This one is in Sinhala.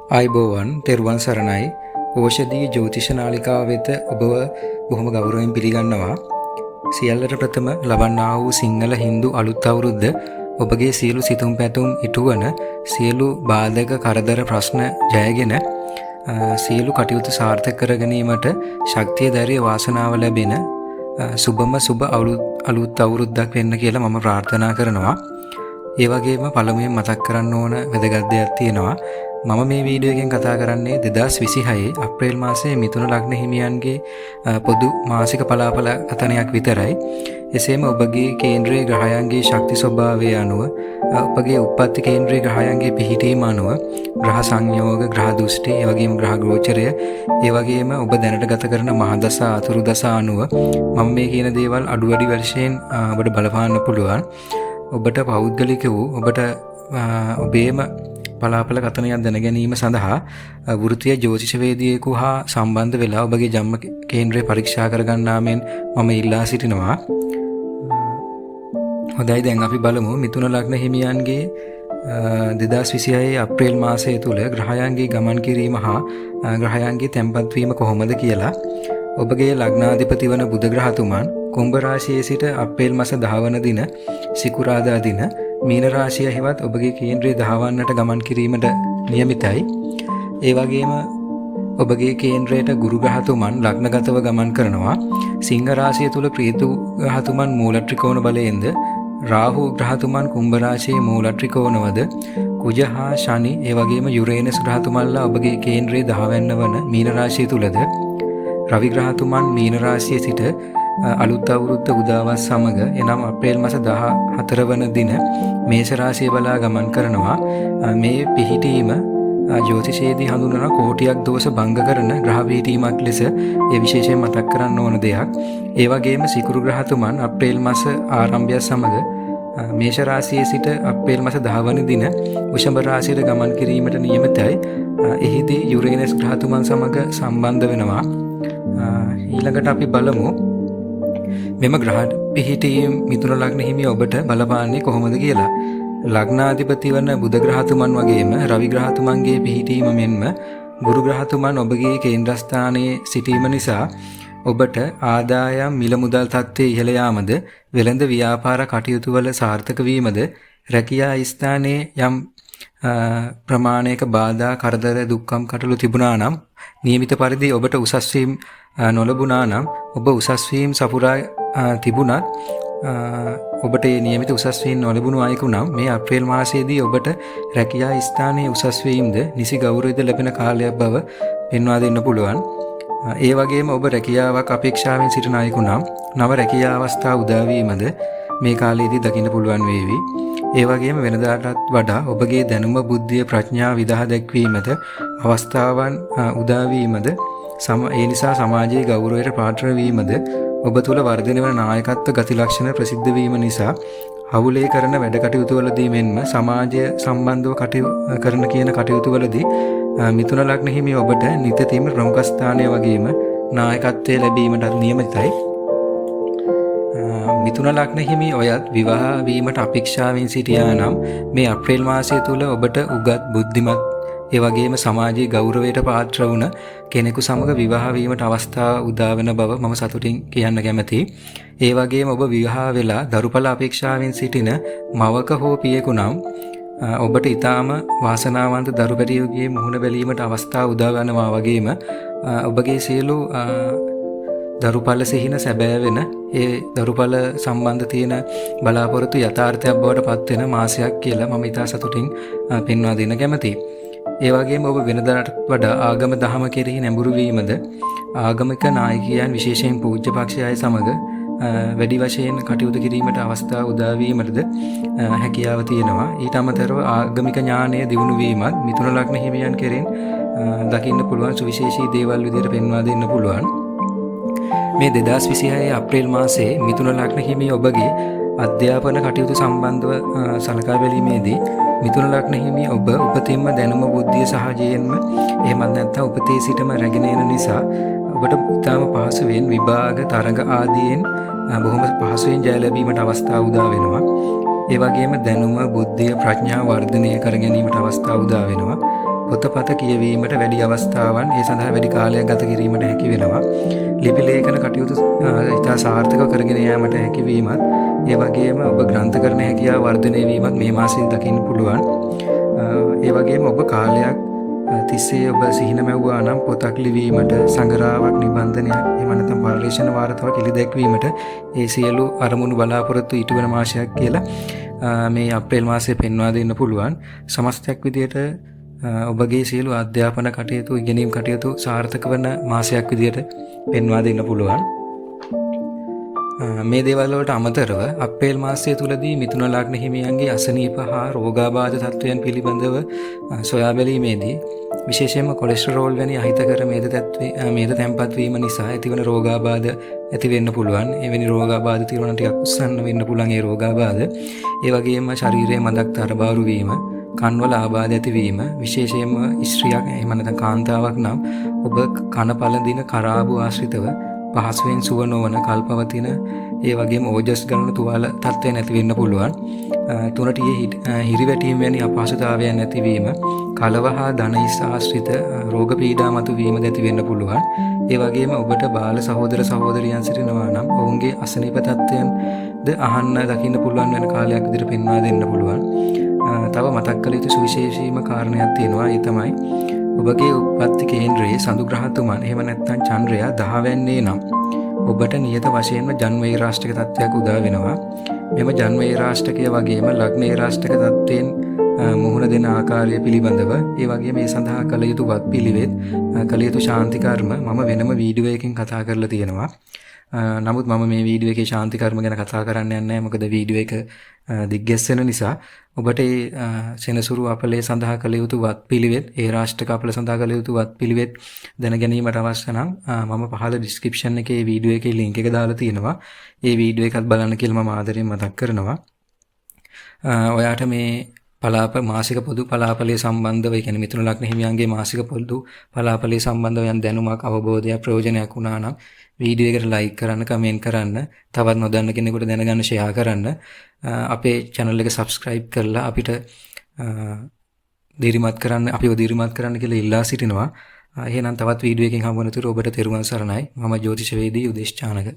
ආයුබෝවන් තෙරුවන් සරණයි. ඕෂධීය ජ්‍යොතිෂ නාලිකාව වෙත ඔබව බොහොම ගෞරවයෙන් පිළිගන්නවා. සියල්ලට ප්‍රථම ලබන්නා වූ සිංහල හින්දු අලුත් අවුරුද්ද ඔබගේ සියලු සිතුම් පැතුම් ඉටුවන සියලු බාධක කරදර ප්‍රශ්න ජයගෙන සියලු කටයුතු සාර්ථක කර ගැනීමට ශක්තිය ධෛර්ය වාසනාව ලැබෙන සුබම සුබ අලුත් අවුරුද්දක් වෙන්න කියලා මම ප්‍රාර්ථනා කරනවා. ඒ වගේම පළමුවෙන් මතක් කරන්න ඕන වැදගත් දෙයක් තියෙනවා. මම මේ වීඩියෝ එකෙන් කතා කරන්නේ 2026 අප්‍රේල් මාසයේ මිථුන ලග්න හිමියන්ගේ පොදු මාසික පලාපල කතනයක් විතරයි. එසේම ඔබගේ කේන්ද්‍රීය ග්‍රහයන්ගේ ශක්ති ස්වභාවය අනුව ඔබගේ උප්පත්ති කේන්ද්‍රීය ග්‍රහයන්ගේ පිහිටීම අනුව ග්‍රහ සංයෝග, ග්‍රහ දෘෂ්ටි, ඒ වගේම ග්‍රහ ගෝචරය, ඒ වගේම ඔබ දැනට ගත කරන මහදසා අතුරු දසා අනුව මම මේ කියන දේවල් අඩු වැඩි වශයෙන් ඔබට බලපාන්න පුළුවන්. ඔබට පෞද්ගලික වූ ඔබට ඔබේම පලාපල කතනයක් දැන ගැනීම සඳහා වෘත්තීය ජ්‍යොතිෂවේදියෙකු හා සම්බන්ධ වෙලා ඔබගේ ජන්ම කේන්ද්‍රය පරීක්ෂා කරගන්නාමෙන් මම ඉල්ලා සිටිනවා. හොඳයි, දැන් අපි බලමු මිථුන ලග්න හිමියන්ගේ 2026 අප්‍රේල් මාසය තුල ග්‍රහයන්ගේ ගමන් කිරීම හා ග්‍රහයන්ගේ තැන්පත් වීම කොහොමද කියලා. ඔබගේ ලග්නාධිපති වන බුධ ග්‍රහතුමන් කුම්භ රාශියේ සිට අප්‍රේල් මාස 10 වන දින සිකුරාදා දින මීන රාශිය හෙවත් ඔබගේ කේන්ද්‍රය දහවන්නට ගමන් කිරීමට නියමිතයි. ඒ වගේම ඔබගේ කේන්ද්‍රයට ගුරු ග්‍රහතුමන් ලග්නගතව ගමන් කරනවා. සිංහ රාශිය තුල ප්‍රීතු ග්‍රහතුමන් මූල ත්‍රිකෝණ බලයෙන්ද, රාහු ග්‍රහතුමන් කුම්භ රාශියේ මූල ත්‍රිකෝණවද, කුජ හා ශනි ඒ වගේම යුරේනස් ග්‍රහතුමන්ලා ඔබගේ කේන්ද්‍රයේ දහවැන්න වන මීන රාශිය තුලද, රවි ග්‍රහතුමන් මීන රාශියේ සිට අලුත් අවුරුද්ද උදාවත් සමග එනම් අප්‍රේල් මාස 14 වන දින මේෂ රාශිය බලා ගමන් කරනවා. මේ පිහිටීම ජ්‍යොතිෂයේදී හඳුන්වන කෝටියක් දෝෂ භංග කරන ග්‍රහ පිහිටීමක් ලෙස ඒ විශේෂයෙන් මතක් කරන්න ඕන දෙයක්. ඒ වගේම සිකුරු ග්‍රහතුමන් අප්‍රේල් මාස ආරම්භය සමග මේෂ රාශියේ සිට අප්‍රේල් මාස 10 වන දින වෘෂභ රාශියට ගමන් කිරීමට නියමිතයි. එහිදී යුරේනස් ග්‍රහතුමන් සමග සම්බන්ධ වෙනවා. ඊළඟට අපි බලමු මෙම ග්‍රහ පිහිටීම් මිථුන ලග්න හිමිය ඔබට බලපාන්නේ කොහොමද කියලා. ලග්නාධිපති වන බුධ ග්‍රහතුමන් වගේම රවි ග්‍රහතුමන්ගේ පිහිටීම මෙන්ම ගුරු ග්‍රහතුමන් ඔබගේ කේන්ද්‍රස්ථානයේ සිටීම නිසා ඔබට ආදායම් මිල මුදල් තත්ත්වයේ ඉහළ යාමද, වෙළඳ ව්‍යාපාර කටයුතු වල සාර්ථක වීමද, රැකියා ස්ථානයේ යම් ප්‍රමාණයක බාධා කරදර දුක්ඛම් කටළු තිබුණා නම් නියමිත පරිදි ඔබට උසස් වීම නොලැබුණා නම් ඔබ උසස් වීම සපුරා තිබුණත් ඔබට නියමිත උසස් වීම නොලැබුණු අයෙකු නම් මේ අප්‍රේල් මාසයේදී ඔබට රැකියා ස්ථානයේ උසස් වීමද නිසි ගෞරවයද ලැබෙන කාලයක් බව පෙන්වා දෙන්න පුළුවන්. ඒ වගේම ඔබ රැකියාවක් අපේක්ෂාවෙන් සිටින අයෙකු නම් නව රැකියා අවස්ථා උදා වීමද මේ කාලයේදී දකින්න පුළුවන් වේවි. ඒ වගේම වෙනදාටත් වඩා ඔබගේ දැනුම, බුද්ධිය, ප්‍රඥාව විදහා දැක්වීමද අවස්ථාවන් උදා වීමද ඒ නිසා සමාජයේ ගෞරවයට පාත්‍ර වීමද ඔබ තුළ වර්ධනය වන නායකත්ව ගති ලක්ෂණ ප්‍රසිද්ධ වීම නිසා හවුලේ කරන වැඩ කටයුතු වලදී මෙන්ම සමාජය සම්බන්ධව කරන කියන කටයුතු වලදී මිථුන ලග්න හිමි ඔබට නිතිතීම ප්‍රමුඛ ස්ථානය වගේම නායකත්වය ලැබීමට නියමිතයි. මිථුන ලග්න හිමි ඔයත් විවාහ වීමට අපේක්ෂාවෙන් සිටියා නම් මේ අප්‍රේල් මාසය තුල ඔබට උගත්, බුද්ධිමත් ඒ වගේම සමාජයේ ගෞරවයට පාත්‍ර වුණ කෙනෙකු සමග විවාහ වීමට අවස්ථාව උදා වෙන බව මම සතුටින් කියන්න කැමැතියි. ඒ වගේම ඔබ විවාහ වෙලා දරුඵල අපේක්ෂාවෙන් සිටින මවක හෝ පියෙකු නම් ඔබට ඊටාම වාසනාවන්ත දරු බැරියෝගේ මුහුණ බැලීමට අවස්ථාව උදා වෙනවා වගේම ඔබගේ සියලු දරුඵල සිහින සැබෑ වෙන ඒ දරුඵල සම්බන්ධ තියෙන බලාපොරොත්තු යථාර්ථයක් බවට පත් වෙන මාසයක් කියලා මම ඉතා සතුටින් පෙන්වා දෙන්න කැමැතියි. ඒ වගේම ඔබ වෙනදාට වඩා ආගම දහම කෙරෙහි නැඹුරු වීමද, ආගමික නායකයන් විශේෂයෙන් පූජ්‍ය පක්ෂය සමග වැඩි වශයෙන් කටයුතු කිරීමට අවස්ථාව උදා වීමටද හැකියාව තියෙනවා. ඊට අමතරව ආගමික ඥානය දියුණු වීමත් මිථුන ලග්න හිමියන් කෙරෙන් දකින්න පුළුවන් සුවිශේෂී දේවල් විදිහට පෙන්වා දෙන්න පුළුවන්. මේ 2026 අප්‍රේල් මාසයේ මිථුන ලග්න හිමි ඔබගේ අධ්‍යාපන කටයුතු සම්බන්ධව සලකා බැලීමේදී මිථුන ලග්න හිමි ඔබ උපතින්ම දැනුම, බුද්ධිය සහජයෙන්ම එහෙමත් නැත්නම් උපතේ සිටම රැගෙන එන නිසා ඔබට ඉතාම පහසුවෙන් විභාග, තරඟ ආදීන් බොහොම පහසුවෙන් ජය ලැබීමට අවස්ථාව උදා වෙනවා. ඒ වගේම දැනුම, බුද්ධිය, ප්‍රඥාව වර්ධනය කර ගැනීමට අවස්ථාව උදා වෙනවා. පොතපත කියවීමට වැඩි අවස්ථාවන් ඒ සඳහා වැඩි කාලයක් ගත කිරීමට හැකි වෙනවා. ලිපි ලේඛන කටයුතු ඉතා සාර්ථකව කරගෙන යාමට හැකිවීමත් ඒ වගේම ඔබ ග්‍රන්ථකරණ හැකියාව වර්ධනය වීමත් මේ මාසයේ දකින්න පුළුවන්. ඒ වගේම ඔබ කාලයක් තිස්සේ ඔබ සිහින මැව්වා නම් පොතක් ලිවීමට සංග්‍රහාවක් නිබන්ධනයක් එහෙම නැත්නම් පරිශ්‍රණ වාර්තාවක් ඉදිරිදැක්වීමට ඒ සියලු අරමුණු බලාපොරොත්තු ඉටු වෙන මාසයක් කියලා මේ අප්‍රේල් මාසයේ පෙන්වා දෙන්න පුළුවන්. සමස්තයක් විදියට ඔබගේ සියලු අධ්‍යාපන කටයුතු ඉගෙනීම් කටයුතු සාර්ථක වන මාසයක් විදියට පෙන්වා දෙන්න පුළුවන්. මේ දේවල් වලට අමතරව අප්‍රේල් මාසය තුලදී මිථුන ලග්න හිමියන්ගේ අසනීප හා රෝගාබාධ තත්ත්වයන් පිළිබඳව සොයා බැලීමේදී විශේෂයෙන්ම කොලෙස්ටරෝල් වැනි අහිතකර මේද තැන්පත් වීම නිසා ඇතිවන රෝගාබාධ ඇති වෙන්න පුළුවන්. එවැනි රෝගාබාධ තිබුණා ටිකක් උස්සන්න වෙන්න පුළුවන් ඒ රෝගාබාධ. ඒ වගේම ශරීරයේ මදක් තරබාරු වීම, කන්වල ආබාධ ඇතිවීම, විශේෂයෙන්ම ස්ත්‍රියක් එහෙම නැත්නම් කාන්තාවක් නම් ඔබ කන පළඳින කරාබු ආශ්‍රිතව පහසුවෙන් සුව නොවන කල්පවතින ඒ වගේම ඕජස් ගණන තුවාල තත්ත්වයන් ඇති වෙන්න පුළුවන්. තුනට හිරිවැටීම් වැනි අපහසුතාවයන් ඇතිවීම, කලව හා ධනයිස් ආශ්‍රිත රෝග පීඩා මතුවීම ඇති වෙන්න පුළුවන්. ඒ වගේම ඔබට බාල සහෝදර සහෝදරියන් සිටිනවා නම් ඔවුන්ගේ අසනීප තත්ත්වයන්ද අහන්න දකින්න පුළුවන් වෙන කාලයක් විදිහට පෙන්වා දෙන්න පුළුවන්. තව මතක් කළ යුතු සුවිශේෂීම කාරණයක් තියෙනවා. ඒ තමයි ඔබගේ උප්පත්ති කේන්ද්‍රයේ සඳු ග්‍රහතුමන් එහෙම නැත්නම් චන්ද්‍රයා 10 වෙන්නේ නම් ඔබට නියත වශයෙන්ම ජන්මයේ රාෂ්ටක තත්ත්වයක් උදා වෙනවා. මෙම ජන්මයේ රාෂ්ටකය වගේම ලග්නයේ රාෂ්ටක තත්ත්වයෙන් මුහුණ දෙන ආකාරය පිළිබඳව ඒ වගේම මේ සඳහා කළ යුතු වත්පිළිවෙත් කළ යුතු ශාන්ති කර්ම මම වෙනම වීඩියෝ එකකින් කතා කරලා තියෙනවා. නමුත් මම මේ වීඩියෝ එකේ ශාන්ති කර්ම ගැන කතා කරන්න යන්නේ නැහැ. මොකද වීඩියෝ එක දිග්ගැස්සෙන නිසා ඔබට ඒ සෙනසුරු අපලේ සඳහා කළ යුතු වත්පිළිවෙත්, ඒ රාෂ්ටක අපල සඳහා කළ යුතු වත්පිළිවෙත් දැන ගැනීමට අවශ්‍ය නම් මම පහළ ඩිස්ක්‍රිප්ෂන් එකේ වීඩියෝ එකේ link එක දාලා තියෙනවා. ඒ වීඩියෝ එකත් බලන්න කියලා මම ආදරෙන් මතක් කරනවා. ඔයාට මේ මාසික පොදු පලාපලයේ සම්බන්ධව, ඒ කියන්නේ මිථුන ලග්න හිමියන්ගේ මාසික පොදු පලාපලයේ සම්බන්ධව යම් දැනුමක්, අවබෝධයක්, ප්‍රයෝජනයක් වුණා නම් වීඩියෝ එකට ලයික් කරන්න, කමෙන්ට් කරන්න, තවත් නොදන්න කෙනෙකුට දැනගන්න ෂෙයා කරන්න. අපේ channel එක subscribe කරලා අපිව දිරිමත් කරන්න කියලා ඉල්ලා සිටිනවා. එහෙනම් තවත් වීඩියෝ එකකින් හමු වෙනතුරු ඔබට තෙරුවන් සරණයි. මම ජ්‍යොතිෂවේදී උදේශ් චානක.